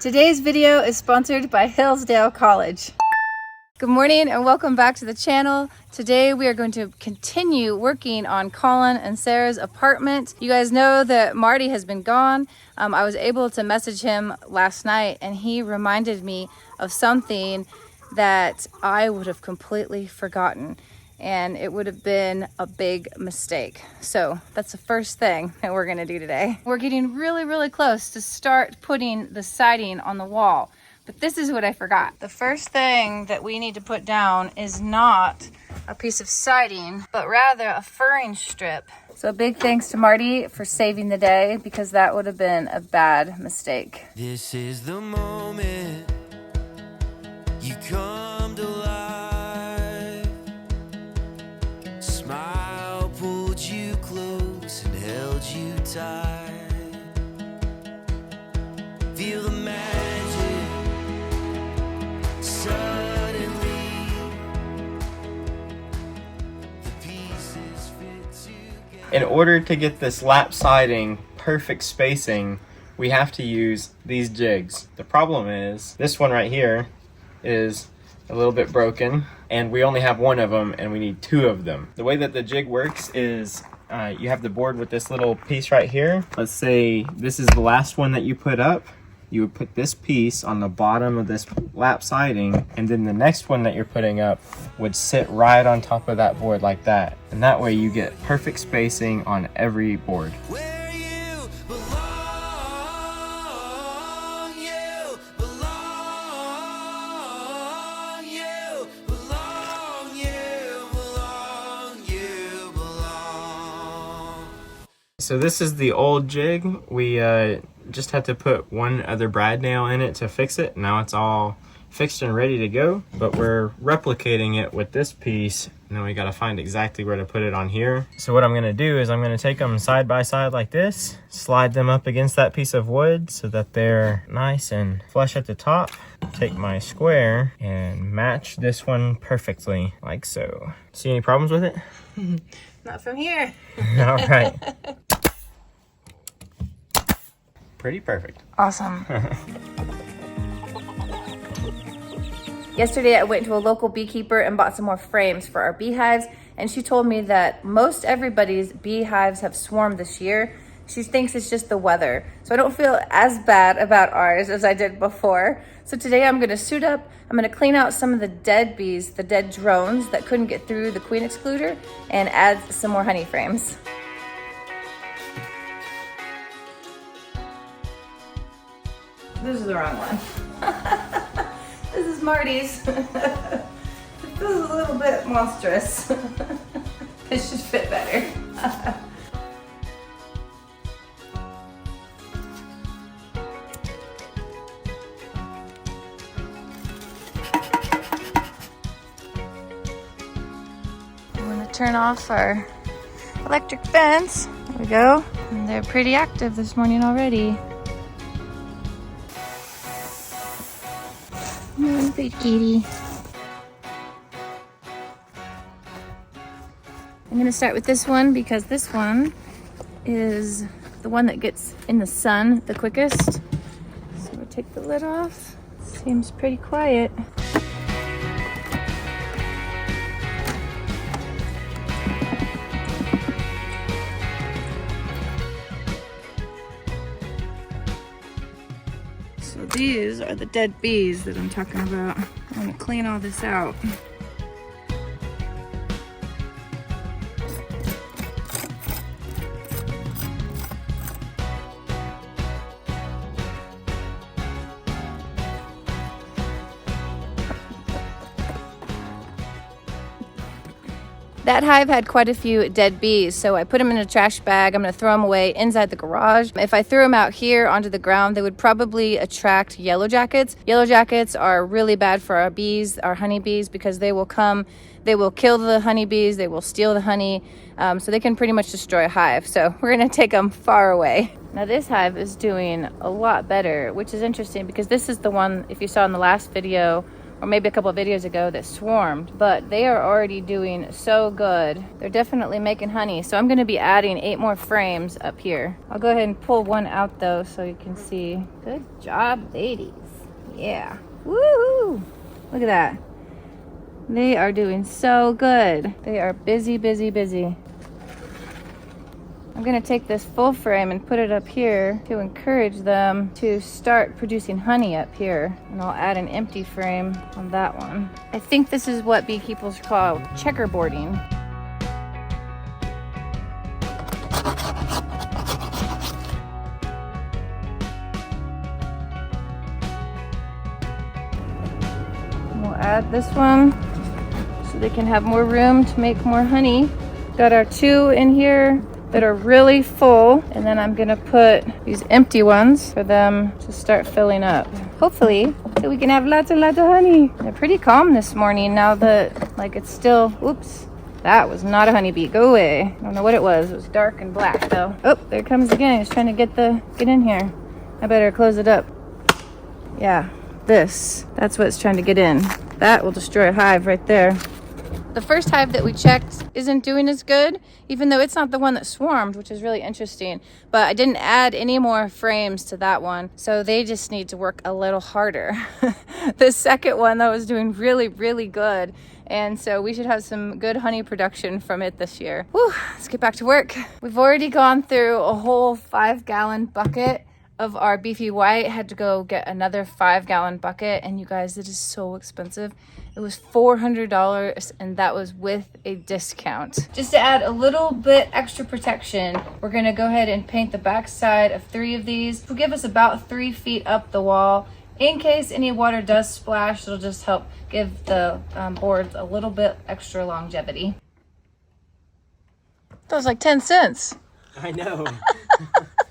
Today's video is sponsored by Hillsdale College. Good morning and welcome back to the channel. Today we are going to continue working on Colin and Sarah's apartment. You guys know that Marty has been gone. I was able to message him last night and he reminded me of something that I would have completely forgotten, and it would have been a big mistake. So that's the first thing that we're gonna do today. We're getting really close to start putting the siding on the wall, but this is what I forgot. The first thing that we need to put down is not a piece of siding, but rather a furring strip. So a big thanks to Marty for saving the day, because that would have been a bad mistake. This is the moment you come to life. Smile pulled you close and held you tight. Feel the magic suddenly. The pieces fit together. In order to get this lap siding perfect spacing, we have to use these jigs. The problem is this one right here is a little bit broken and we only have one of them and we need two of them. The way that the jig works is you have the board with this little piece right here. Let's say this is the last one that you put up. You would put this piece on the bottom of this lap siding, and then the next one that you're putting up would sit right on top of that board like that. And that way you get perfect spacing on every board. Where you belong, you belong, you belong, you belong, you belong. So this is the old jig. We just had to put one other brad nail in it to fix it. Now it's all fixed and ready to go, but we're replicating it with this piece. Now we got to find exactly where to put it on here. So what I'm going to do is I'm going to take them side by side like this, slide them up against that piece of wood so that they're nice and flush at the top. Take my square and match this one perfectly like so. See any problems with it? Not from here. All right. Pretty perfect. Awesome. Yesterday I went to a local beekeeper and bought some more frames for our beehives, and she told me that most everybody's beehives have swarmed this year. She thinks it's just the weather. So I don't feel as bad about ours as I did before. So today I'm gonna suit up, I'm gonna clean out some of the dead bees, the dead drones that couldn't get through the queen excluder, and add some more honey frames. This is the wrong one. This is Marty's. This is a little bit monstrous. This should fit better. I'm gonna turn off our electric fence. There we go. And they're pretty active this morning already. Good kitty. I'm gonna start with this one because this one is the one that gets in the sun the quickest. So we'll take the lid off. Seems pretty quiet. So these are the dead bees that I'm talking about. I'm gonna clean all this out. That hive had quite a few dead bees, so I put them in a trash bag. I'm gonna throw them away inside the garage. If I threw them out here onto the ground, they would probably attract yellow jackets. Yellow jackets are really bad for our bees, our honeybees, because they will come, they will kill the honeybees, they will steal the honey, so they can pretty much destroy a hive. So we're gonna take them far away. Now this hive is doing a lot better, which is interesting because this is the one, if you saw in the last video, or maybe a couple of videos ago, that swarmed, but they are already doing so good. They're definitely making honey. So I'm gonna be adding 8 more frames up here. I'll go ahead and pull one out though so you can see. Good job, ladies. Yeah. Woohoo! Look at that. They are doing so good. They are busy, busy, busy. I'm gonna take this full frame and put it up here to encourage them to start producing honey up here. And I'll add an empty frame on that one. I think this is what beekeepers call checkerboarding. We'll add this one so they can have more room to make more honey. Got our 2 in here that are really full, and then I'm gonna put these empty ones for them to start filling up. Hopefully, so we can have lots and lots of honey. They're pretty calm this morning now that, like, it's still, whoops, that was not a honeybee. Go away. I don't know what it was. It was dark and black though. Oh, there it comes again. He's trying to get in here. I better close it up. Yeah, that's what's trying to get in. That will destroy a hive right there. The first hive that we checked isn't doing as good, even though it's not the one that swarmed, which is really interesting. But I didn't add any more frames to that one, so they just need to work a little harder. The second one, though, is doing really, really good. And so we should have some good honey production from it this year. Whew, let's get back to work. We've already gone through a whole 5-gallon bucket of our beefy white. Had to go get another 5-gallon bucket, and you guys, it is so expensive. It was $400, and that was with a discount. Just to add a little bit extra protection, we're gonna go ahead and paint the back side of 3 of these. It'll give us about 3 feet up the wall. In case any water does splash, it'll just help give the boards a little bit extra longevity. That was like 10 cents. I know.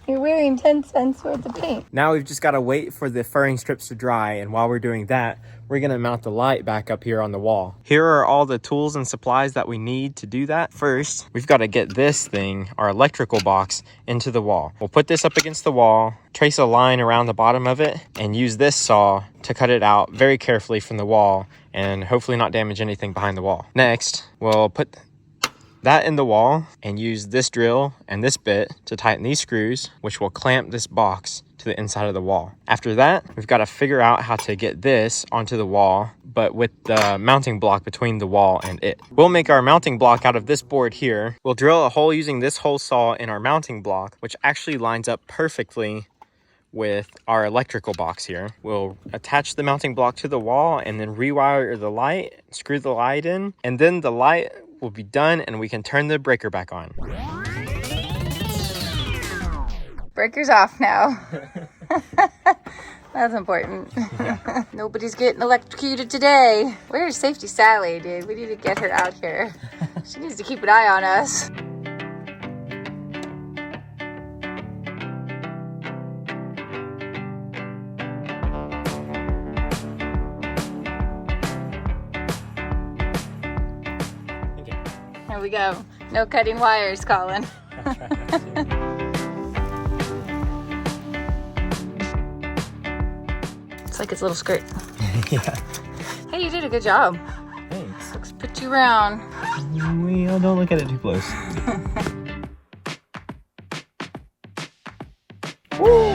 You're wearing 10 cents worth of paint. Now we've just got to wait for the furring strips to dry, and while we're doing that, we're going to mount the light back up here on the wall. Here are all the tools and supplies that we need to do that. First, we've got to get this thing, our electrical box, into the wall. We'll put this up against the wall, trace a line around the bottom of it, and use this saw to cut it out very carefully from the wall and hopefully not damage anything behind the wall. Next, we'll put that in the wall and use this drill and this bit to tighten these screws, which will clamp this box to the inside of the wall. After that, we've got to figure out how to get this onto the wall, but with the mounting block between the wall and it. We'll make our mounting block out of this board here. We'll drill a hole using this hole saw in our mounting block, which actually lines up perfectly with our electrical box here. We'll attach the mounting block to the wall and then rewire the light, screw the light in, and then the light will be done and we can turn the breaker back on. Breaker's off now. That's important. Yeah. Nobody's getting electrocuted today. Where's Safety Sally, dude? We need to get her out here. She needs to keep an eye on us. There we go. No cutting wires, Colin. It's like his little skirt. Yeah. Hey, you did a good job. Thanks. Looks pretty round. Well, don't look at it too close. Woo!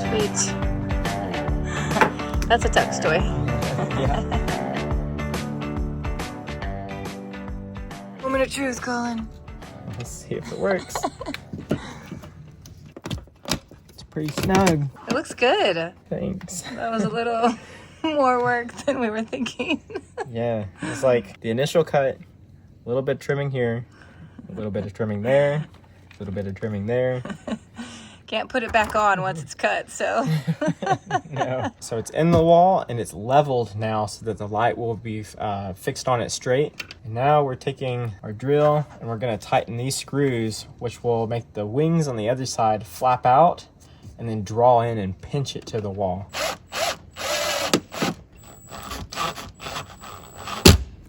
Sweet. That's a Tux toy. Yeah. Moment of truth, Colin. Let's see if it works. It's pretty snug. It looks good. Thanks. That was a little more work than we were thinking. Yeah, it's like the initial cut, a little bit of trimming here, a little bit of trimming there, a little bit of trimming there. Can't put it back on once it's cut, so. No. So it's in the wall and it's leveled now so that the light will be fixed on it straight. And now we're taking our drill and we're gonna tighten these screws, which will make the wings on the other side flap out and then draw in and pinch it to the wall.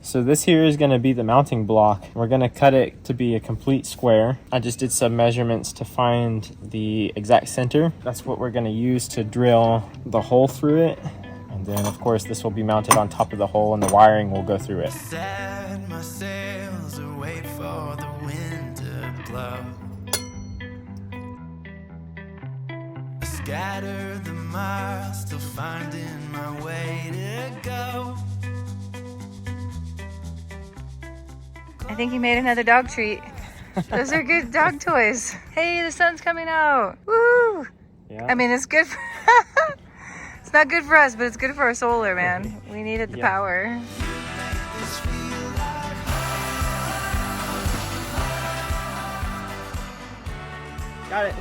So this here is going to be the mounting block. We're going to cut it to be a complete square. I just did some measurements to find the exact center. That's what we're going to use to drill the hole through it. And then of course this will be mounted on top of the hole and the wiring will go through it. Set my sails and wait for the wind to blow. Scatter the miles, still finding my way to go. I think he made another dog treat. Those are good dog toys. Hey, the sun's coming out. Woo! Yeah. I mean, it's good for it's not good for us, but it's good for our solar, man. We needed the power. Got it.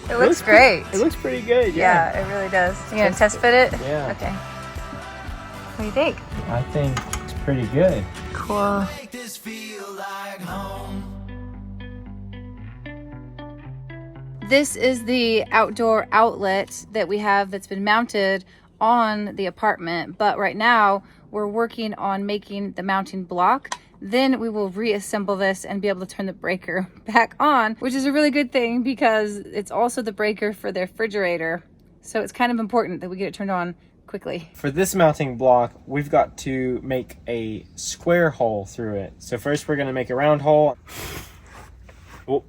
It looks great. It looks pretty good. Yeah, it really does. You gonna test fit it? Yeah. Okay. What do you think? I think it's pretty good. Cool. Make this feel like home. This is the outdoor outlet that we have that's been mounted on the apartment, but right now we're working on making the mounting block. Then we will reassemble this and be able to turn the breaker back on, which is a really good thing because it's also the breaker for the refrigerator. So it's kind of important that we get it turned on quickly. For this mounting block, we've got to make a square hole through it. So first we're gonna make a round hole. Oh,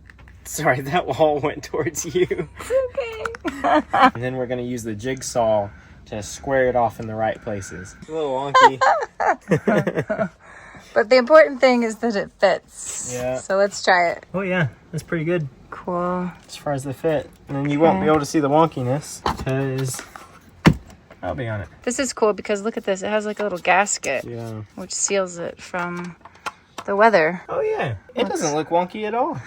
sorry, that wall went towards you. It's okay. And then we're gonna use the jigsaw to square it off in the right places. It's a little wonky. But the important thing is that it fits. Yeah. So let's try it. Oh yeah, that's pretty good Cool. as far as the fit. And then you won't be able to see the wonkiness because I'll be on it. This is cool because look at this. It has like a little gasket, Yeah. which seals it from the weather. Oh yeah, it doesn't look wonky at all.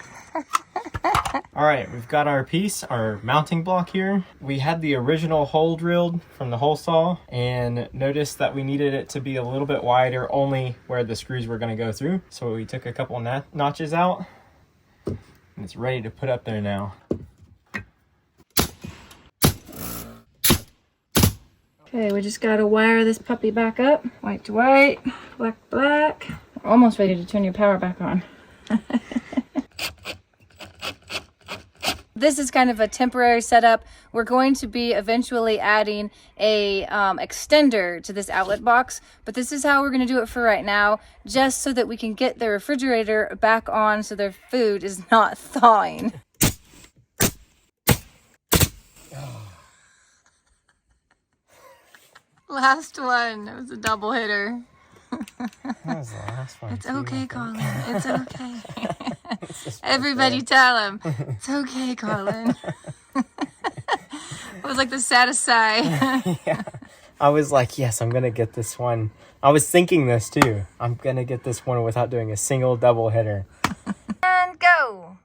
All right, we've got our piece, our mounting block here. We had the original hole drilled from the hole saw and noticed that we needed it to be a little bit wider only where the screws were going to go through. So we took a couple notches out and it's ready to put up there now. Okay, we just gotta wire this puppy back up. White to white, black to black. We're almost ready to turn your power back on. This is kind of a temporary setup. We're going to be eventually adding a extender to this outlet box, but this is how we're gonna do it for right now, just so that we can get the refrigerator back on so their food is not thawing. Last one. It was a double hitter. That was the last one. It's okay, Colin. It's okay. Everybody tell him. It's okay, Colin. It was like the saddest sigh. Yeah. I was like, yes, I'm going to get this one. I was thinking this too. I'm going to get this one without doing a single double hitter. And go.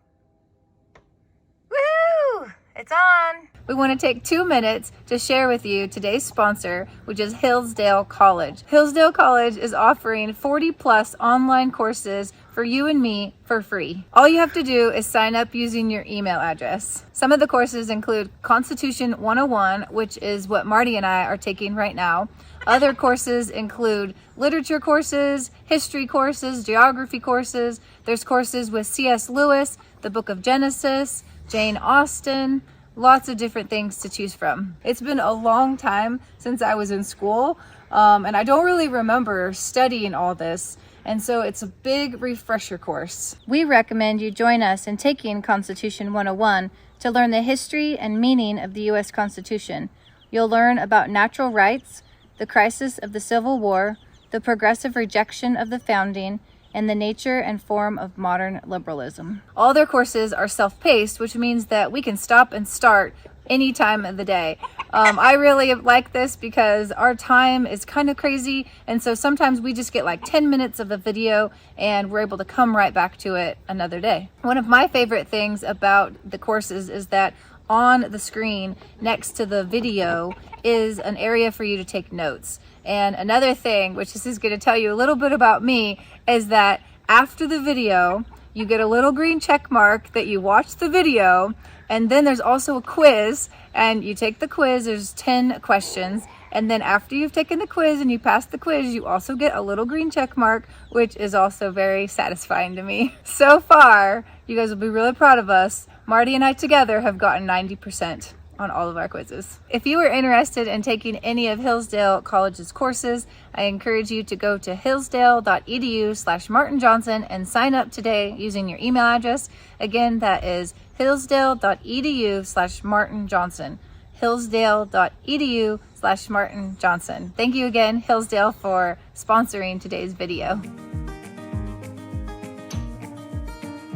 Woohoo! It's on. We want to take 2 minutes to share with you today's sponsor, which is Hillsdale College. Hillsdale College is offering 40+ online courses for you and me for free. All you have to do is sign up using your email address. Some of the courses include Constitution 101, which is what Marty and I are taking right now. Other courses include literature courses, history courses, geography courses. There's courses with C.S. Lewis, the Book of Genesis, Jane Austen, lots of different things to choose from. It's been a long time since I was in school, and I don't really remember studying all this, and so it's a big refresher course. We recommend you join us in taking Constitution 101 to learn the history and meaning of the U.S. Constitution. You'll learn about natural rights, the crisis of the Civil War, the progressive rejection of the founding, and the nature and form of modern liberalism. All their courses are self-paced, which means that we can stop and start any time of the day. I really like this because our time is kind of crazy, and so sometimes we just get like 10 minutes of a video and we're able to come right back to it another day. One of my favorite things about the courses is that on the screen next to the video is an area for you to take notes. And another thing, which this is going to tell you a little bit about me, is that after the video, you get a little green check mark that you watched the video, And then there's also a quiz, and you take the quiz. There's 10 questions. And then after you've taken the quiz and you pass the quiz, you also get a little green check mark, which is also very satisfying to me. So far, you guys will be really proud of us. Marty and I together have gotten 90% on all of our quizzes. If you are interested in taking any of Hillsdale College's courses, I encourage you to go to hillsdale.edu/martinjohnson and sign up today using your email address. Again, that is hillsdale.edu/martinjohnson. hillsdale.edu/martinjohnson. Thank you again, Hillsdale, for sponsoring today's video.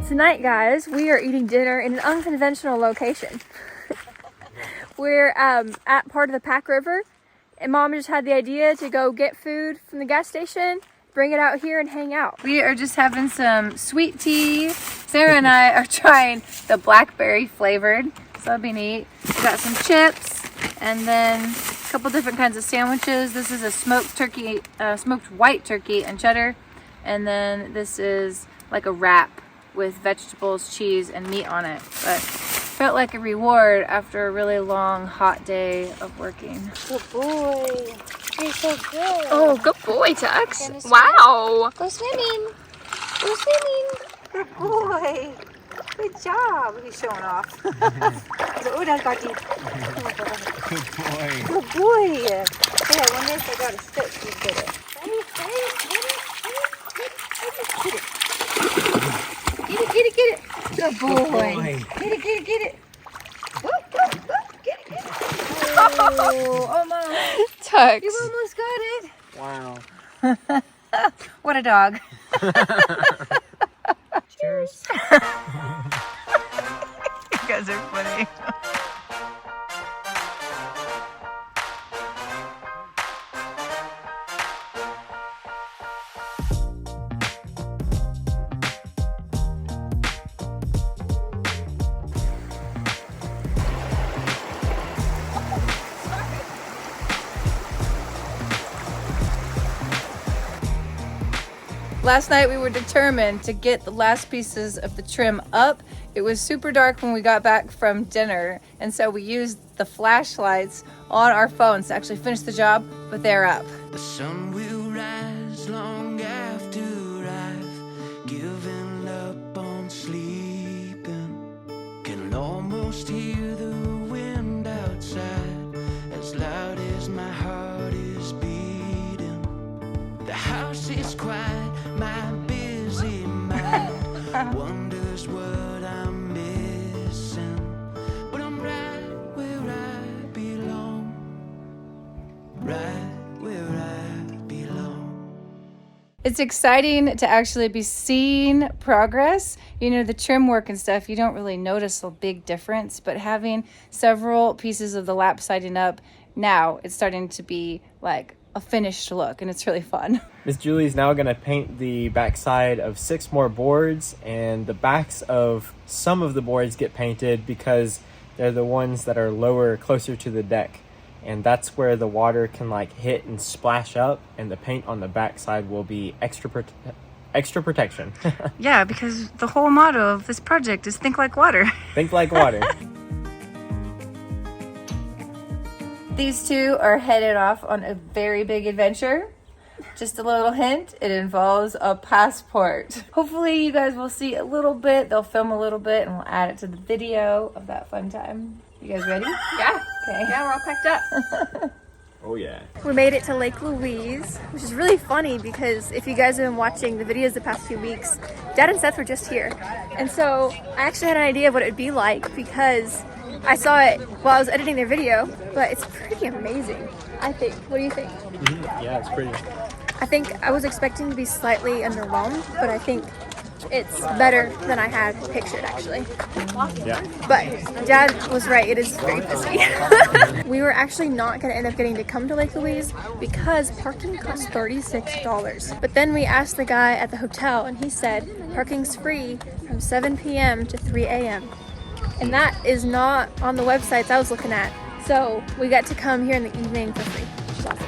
Tonight, guys, we are eating dinner in an unconventional location. We're at part of the Pack River, and Mom just had the idea to go get food from the gas station, bring it out here and hang out. We are just having some sweet tea. Sarah and I are trying the blackberry flavored, so that'll be neat. We got some chips and then a couple different kinds of sandwiches. This is a smoked turkey, smoked white turkey and cheddar, and then this is like a wrap with vegetables, cheese, and meat on it. But felt like a reward after a really long, hot day of working. Good boy. You're so good. Oh, good boy, Tux. Wow. Go swimming. Go swimming. Good boy. Good job. He's showing off. Oh, that's got deep. Good boy. Good boy. Hey, I wonder if I got a stick. You get it. Get it. Good boy. Get it. Whoop, whoop, whoop. Get it. Oh, almost. Tux. You almost got it. Wow. What a dog. Cheers. You guys are funny. Last night we were determined to get the last pieces of the trim up. It was super dark when we got back from dinner, and so we used the flashlights on our phones to actually finish the job, but they're up. The sun will rise long after I've given up on sleeping. Can almost hear the wind outside as loud as my heart is beating. The house is quiet, my busy mind wonders what I'm missing. But I'm right where I belong. Right where I belong. It's exciting to actually be seeing progress. You know, the trim work and stuff, you don't really notice a big difference, but having several pieces of the lap siding up, now it's starting to be like a finished look, and it's really fun. Miss Julie's now going to paint the backside of 6 more boards, and the backs of some of the boards get painted because they're the ones that are lower, closer to the deck. And that's where the water can like hit and splash up, and the paint on the backside will be extra protection. Yeah, because the whole motto of this project is think like water. Think like water. These two are headed off on a very big adventure. Just a little hint, it involves a passport. Hopefully you guys will see a little bit, they'll film a little bit, and we'll add it to the video of that fun time. You guys ready? Yeah. Okay. Yeah, we're all packed up. Oh yeah. We made it to Lake Louise, which is really funny because if you guys have been watching the videos the past few weeks, Dad and Seth were just here. And so I actually had an idea of what it would be like because I saw it while I was editing their video, but it's pretty amazing, I think. What do you think? Yeah, it's pretty. I think I was expecting to be slightly underwhelmed, but I think it's better than I had pictured, actually. Yeah. But Dad was right, it is very busy. We were actually not going to end up getting to come to Lake Louise because parking costs $36. But then we asked the guy at the hotel, and he said parking's free from 7 p.m. to 3 a.m. And that is not on the websites I was looking at. So we got to come here in the evening for free, which is awesome.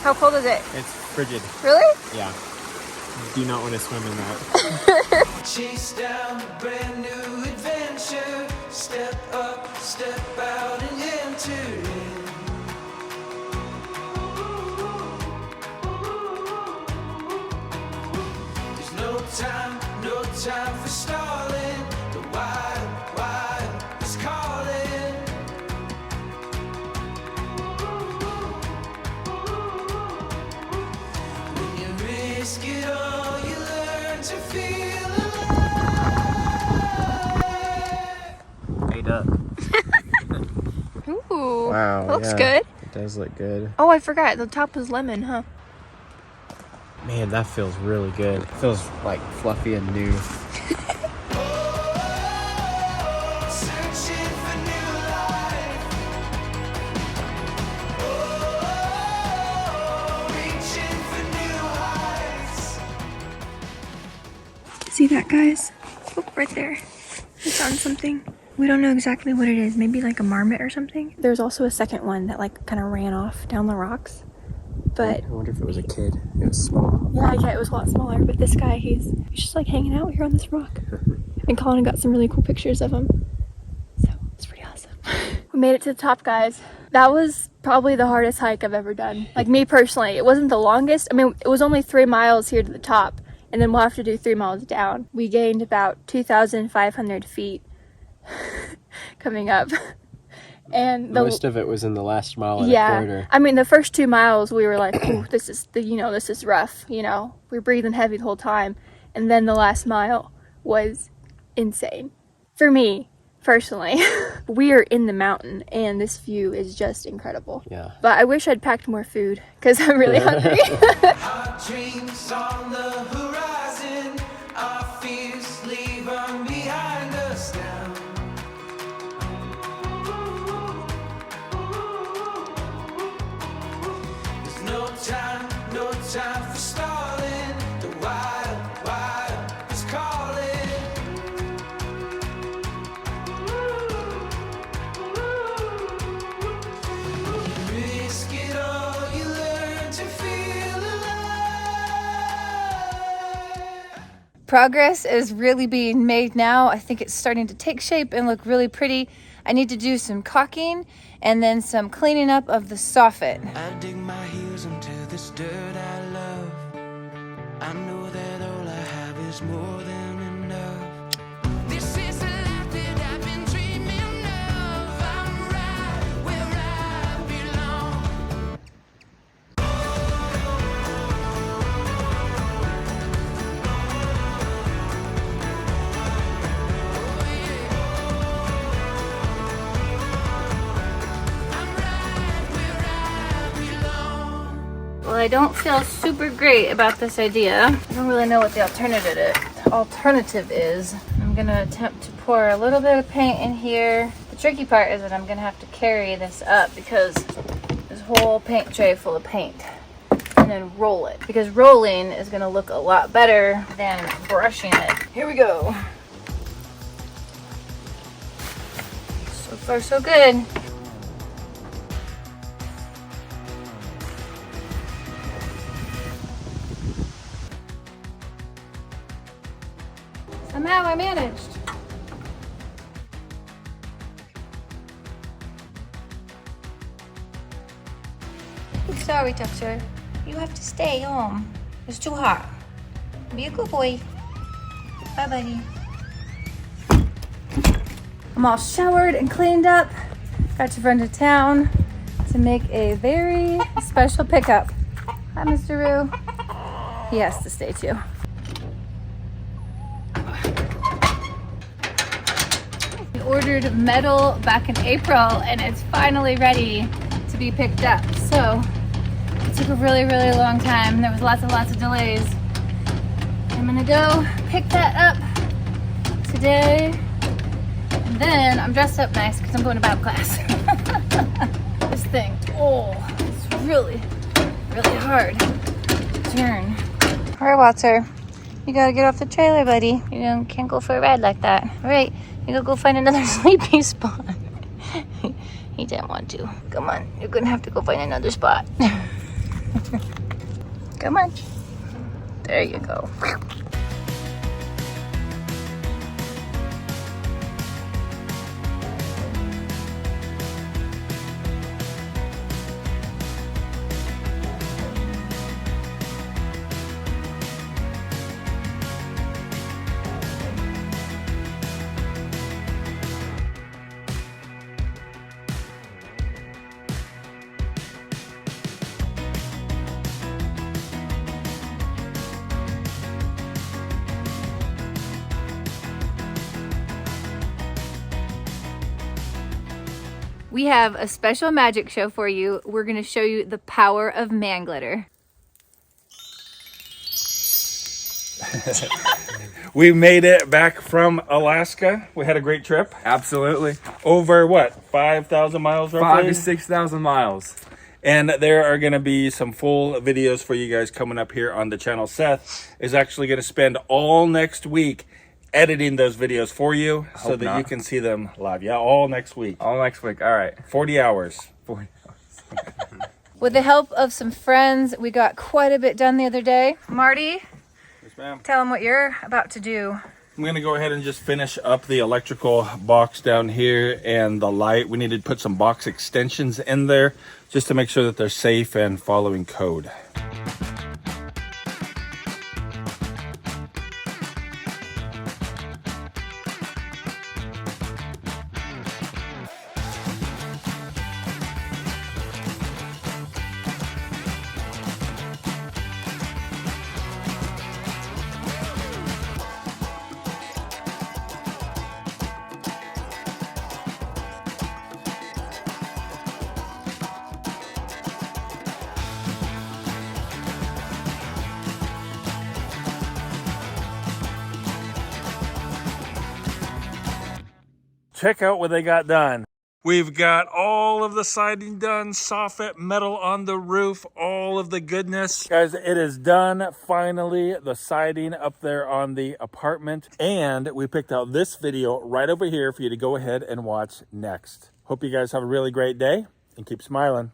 How cold is it? It's frigid. Really? Yeah. Do not want to swim in that. Chase down a brand new adventure. Step up, step out and enter in. There's no time for stalling. The wild is calling. When you risk it all, you learn to feel alive. Hey, duck. Ooh. Wow. Looks yeah. good. It does look good. Oh, I forgot. The top was lemon, huh? Man, that feels really good. It feels like fluffy and new. Searching for new life. Reaching for new heights. See that, guys? Oh, right there. I found something. We don't know exactly what it is. Maybe like a marmot or something. There's also a second one that like kind of ran off down the rocks. But I wonder if it was a kid. It was small. yeah, it was a lot smaller. But this guy, he's just like hanging out here on this rock. And Colin got some really cool pictures of him. So it's pretty awesome. We made it to the top, guys. That was probably the hardest hike I've ever done. Like me personally, it wasn't the longest. I mean, it was only 3 miles here to the top. And then we'll have to do 3 miles down. We gained about 2,500 feet coming up. And Most of it was in the last mile and a yeah, quarter. I mean, the first 2 miles we were like, "Ooh, this is this is rough." We're breathing heavy the whole time, and then the last mile was insane for me personally. We are in the mountain, and this view is just incredible. Yeah. But I wish I'd packed more food because I'm really hungry. Our dreams on the horizon. Our fears leave them behind us now. There's no time for stalling. The wild is calling. Risk it all, you learn to feel alive. Progress is really being made now. I think it's starting to take shape and look really pretty. I need to do some caulking and then some cleaning up of the soffit. I dig my heels into this dirt I love. I know that all I have is more than enough. This is the life that I've been dreaming of. I'm right where I belong. I'm right where I belong. Well, I don't feel super great about this idea. I don't really know what the alternative is. I'm gonna attempt to pour a little bit of paint in here. The tricky part is that I'm gonna have to carry this up because this whole paint tray full of paint, and then roll it, because rolling is gonna look a lot better than brushing it. Here we go. So far so good. Somehow I managed. Sorry, Tuxer. You have to stay home. It's too hot. Be a good boy. Bye, buddy. I'm all showered and cleaned up. Got to run to town to make a very special pickup. Hi, Mr. Roo. He has to stay too. We ordered metal back in April and it's finally ready to be picked up. So it took a really, really long time. There was lots and lots of delays. I'm gonna go pick that up today. And then I'm dressed up nice because I'm going to Bible class. This thing, oh, it's really, really hard to turn. All right, Walter, you gotta get off the trailer, buddy. You can't go for a ride like that. All right, you gotta go find another sleeping spot. He didn't want to. Come on, you're gonna have to go find another spot. Come on. There you go. We have a special magic show for you. We're gonna show you the power of man glitter. We made it back from Alaska. We had a great trip. Absolutely. Over what, 5,000 miles roughly? 5,000 to 6,000 miles. And there are going to be some full videos for you guys coming up here on the channel. Seth is actually going to spend all next week editing those videos for you so that you can see them live. Yeah, all next week. All next week. All right. 40 hours. 40 hours. With the help of some friends, we got quite a bit done the other day. Marty, Yes, ma'am. tell them what you're about to do. I'm going to go ahead and just finish up the electrical box down here and the light. We need to put some box extensions in there just to make sure that they're safe and following code. Check out what they got done. We've got all of the siding done, soffit, metal on the roof, all of the goodness. Guys, it is done finally, the siding up there on the apartment. And we picked out this video right over here for you to go ahead and watch next. Hope you guys have a really great day and keep smiling.